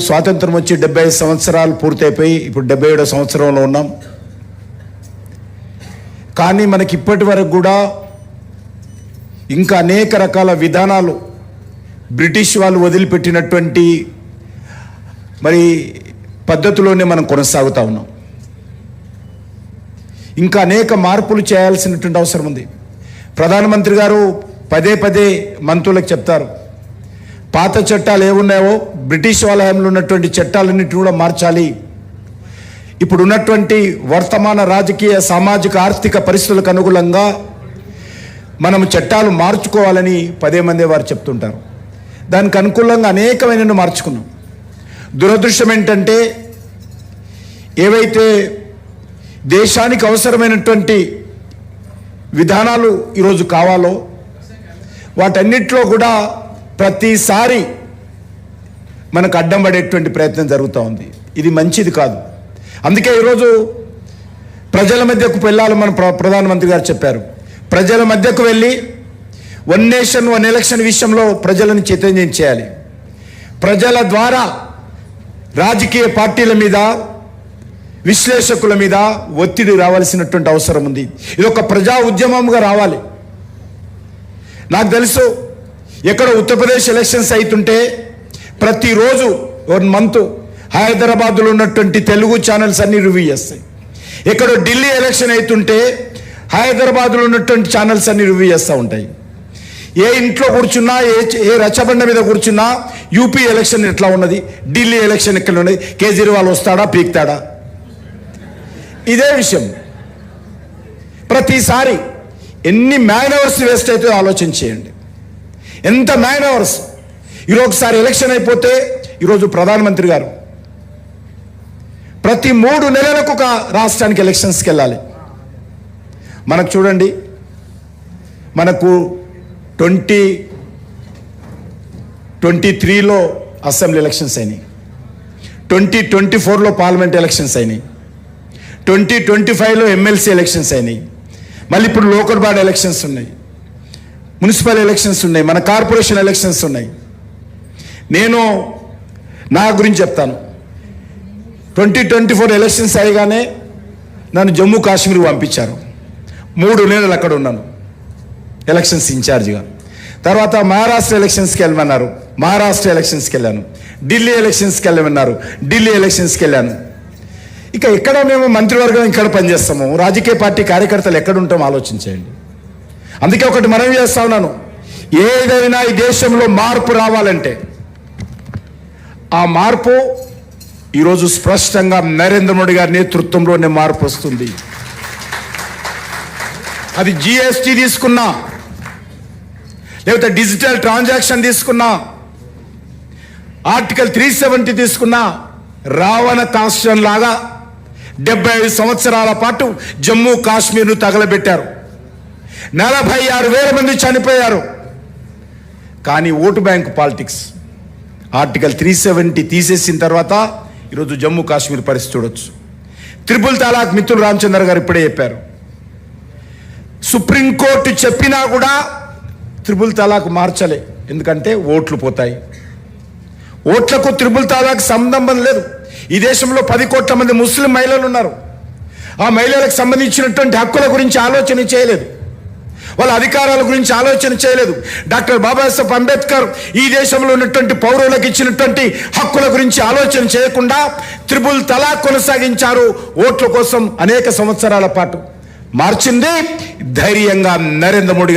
స్వాతంత్రం వచ్చి 75 సంవత్సరాలు పూర్తయిపోయి ఇప్పుడు 77వ సంవత్సరంలో ఉన్నాం. కానీ మనకి ఇప్పటి వరకు కూడా ఇంకా అనేక రకాల విధానాలు బ్రిటిష్ వాళ్ళు వదిలిపెట్టినటువంటి మరి పద్ధతిలోనే మనం కొనసాగుతూ ఉన్నాం. ఇంకా అనేక మార్పులు చేయాల్సినటువంటి అవసరం ఉంది. ప్రధానమంత్రి గారు పదే పదే మంత్రులకు చెప్తారు, పాత చట్టాలు ఏమున్నాయో బ్రిటిష్ వాళ్ళ హయాంలో ఉన్నటువంటి చట్టాలన్నింటినీ కూడా మార్చాలి. ఇప్పుడు ఉన్నటువంటి వర్తమాన రాజకీయ సామాజిక ఆర్థిక పరిస్థితులకు అనుగుణంగా మనం చట్టాలు మార్చుకోవాలని పదే మంది వారు చెప్తుంటారు. దానికి అనుకూలంగా అనేకమైన మార్చుకున్నాం. దురదృష్టం ఏంటంటే ఏవైతే దేశానికి అవసరమైనటువంటి విధానాలు ఈరోజు కావాలో వాటన్నిటిలో కూడా ప్రతిసారి మనకు అడ్డం పడేటువంటి ప్రయత్నం జరుగుతూ ఉంది. ఇది మంచిది కాదు. అందుకే ఈరోజు ప్రజల మధ్యకు వెళ్ళాలి. మన ప్రధానమంత్రి గారు చెప్పారు, ప్రజల మధ్యకు వెళ్ళి వన్ నేషన్ వన్ ఎలక్షన్ విషయంలో ప్రజలను చైతన్యం చేయాలి. ప్రజల ద్వారా రాజకీయ పార్టీల మీద విశ్లేషకుల మీద ఒత్తిడి రావాల్సినటువంటి అవసరం ఉంది. ఇది ఒక ప్రజా ఉద్యమంగా రావాలి. నాకు తెలుసు, ఎక్కడ ఉత్తరప్రదేశ్ ఎలక్షన్స్ అవుతుంటే ప్రతిరోజు 1 మంత్ హైదరాబాద్లో ఉన్నటువంటి తెలుగు ఛానల్స్ అన్ని రివ్యూ చేస్తాయి. ఎక్కడో ఢిల్లీ ఎలక్షన్ అవుతుంటే హైదరాబాద్లో ఉన్నటువంటి ఛానల్స్ అన్ని రివ్యూ చేస్తూ ఉంటాయి. ఏ ఇంట్లో కూర్చున్నా, ఏ రచ్చబండ మీద కూర్చున్నా యూపీ ఎలక్షన్ ఎట్లా ఉన్నది, ఢిల్లీ ఎలక్షన్ ఎక్కడ ఉన్నది, కేజ్రీవాల్ వస్తాడా పీక్తాడా, ఇదే విషయం. ప్రతిసారి ఎన్ని మ్యాన్ అవర్స్ వేస్ట్ అయితే ఆలోచన చేయండి. ఎంత మ్యాన్ అవర్స్. ఈరోజు ఒకసారి ఎలక్షన్ అయిపోతే ఈరోజు ప్రధానమంత్రి గారు ప్రతి 3 నెలలకు ఒక రాష్ట్రానికి ఎలక్షన్స్కి వెళ్ళాలి. మనకు చూడండి, మనకు 2023లో అసెంబ్లీ ఎలక్షన్స్ అయినాయి, 2024లో పార్లమెంట్ ఎలక్షన్స్ అయినాయి, 2025లో ఎమ్మెల్సీ ఎలక్షన్స్ అయినాయి, మళ్ళీ ఇప్పుడు లోకల్ బాడీ ఎలక్షన్స్ ఉన్నాయి, మున్సిపల్ ఎలక్షన్స్ ఉన్నాయి, మన కార్పొరేషన్ ఎలక్షన్స్ ఉన్నాయి. నేను నా గురించి చెప్తాను. 2024 ఎలక్షన్స్ అయ్యగానే నన్ను జమ్మూ కాశ్మీర్ పంపించారు. 3 నెలలు అక్కడ ఉన్నాను ఎలక్షన్స్ ఇన్ఛార్జిగా. తర్వాత మహారాష్ట్ర ఎలక్షన్స్కి వెళ్ళమన్నారు, మహారాష్ట్ర ఎలక్షన్స్కి వెళ్ళాను. ఢిల్లీ ఎలక్షన్స్కి వెళ్ళమన్నారు, ఢిల్లీ ఎలక్షన్స్కి వెళ్ళాను. ఇక ఎక్కడ మేము మంత్రివర్గం ఇక్కడ పనిచేస్తాము, రాజకీయ పార్టీ కార్యకర్తలు ఎక్కడ ఉంటామో ఆలోచించేయండి. అందుకే ఒకటి మనవి చేస్తా ఉన్నాను, ఏదైనా ఈ దేశంలో మార్పు రావాలంటే ఆ మార్పు ఈరోజు స్పష్టంగా నరేంద్ర మోడీ గారి నేతృత్వంలోనే మార్పు వస్తుంది. అది జిఎస్టీ తీసుకున్నా, లేకపోతే డిజిటల్ ట్రాన్సాక్షన్ తీసుకున్నా, ఆర్టికల్ 370 తీసుకున్నా, రావణ కాస్ట్రం లాగా 75 సంవత్సరాల పాటు జమ్మూ కాశ్మీర్ను తగలబెట్టారు. 46,000 మంది చనిపోయారు. కానీ ఓటు బ్యాంకు పాలిటిక్స్, ఆర్టికల్ 370 తీసేసిన తర్వాత ఈరోజు జమ్మూ కాశ్మీర్ పరిస్థితి చూడొచ్చు. త్రిపుల్ తలాక్ మిత్రులు రామచంద్ర గారు ఇప్పుడే చెప్పారు. సుప్రీంకోర్టు చెప్పినా కూడా త్రిపుల్ తలాక్ మార్చలే, ఎందుకంటే ఓట్లు పోతాయి. ఓట్లకు త్రిపుల్ తలాక్ సంబంధం లేదు. ఈ దేశంలో 10 కోట్ల మంది ముస్లిం మహిళలు ఉన్నారు. ఆ మహిళలకు సంబంధించినటువంటి హక్కుల గురించి ఆలోచన చేయలేదు, వాళ్ళ అధికారాల గురించి ఆలోచన చేయలేదు. డాక్టర్ బాబాసాహెబ్ అంబేద్కర్ ఈ దేశంలో ఉన్నటువంటి పౌరులకు ఇచ్చినటువంటి హక్కుల గురించి ఆలోచన చేయకుండా త్రిపుల్ తలాక్ కొనసాగించారు. ఓట్ల కోసం అనేక సంవత్సరాల పాటు మార్చింది ధైర్యంగా నరేంద్ర మోడీ గారు.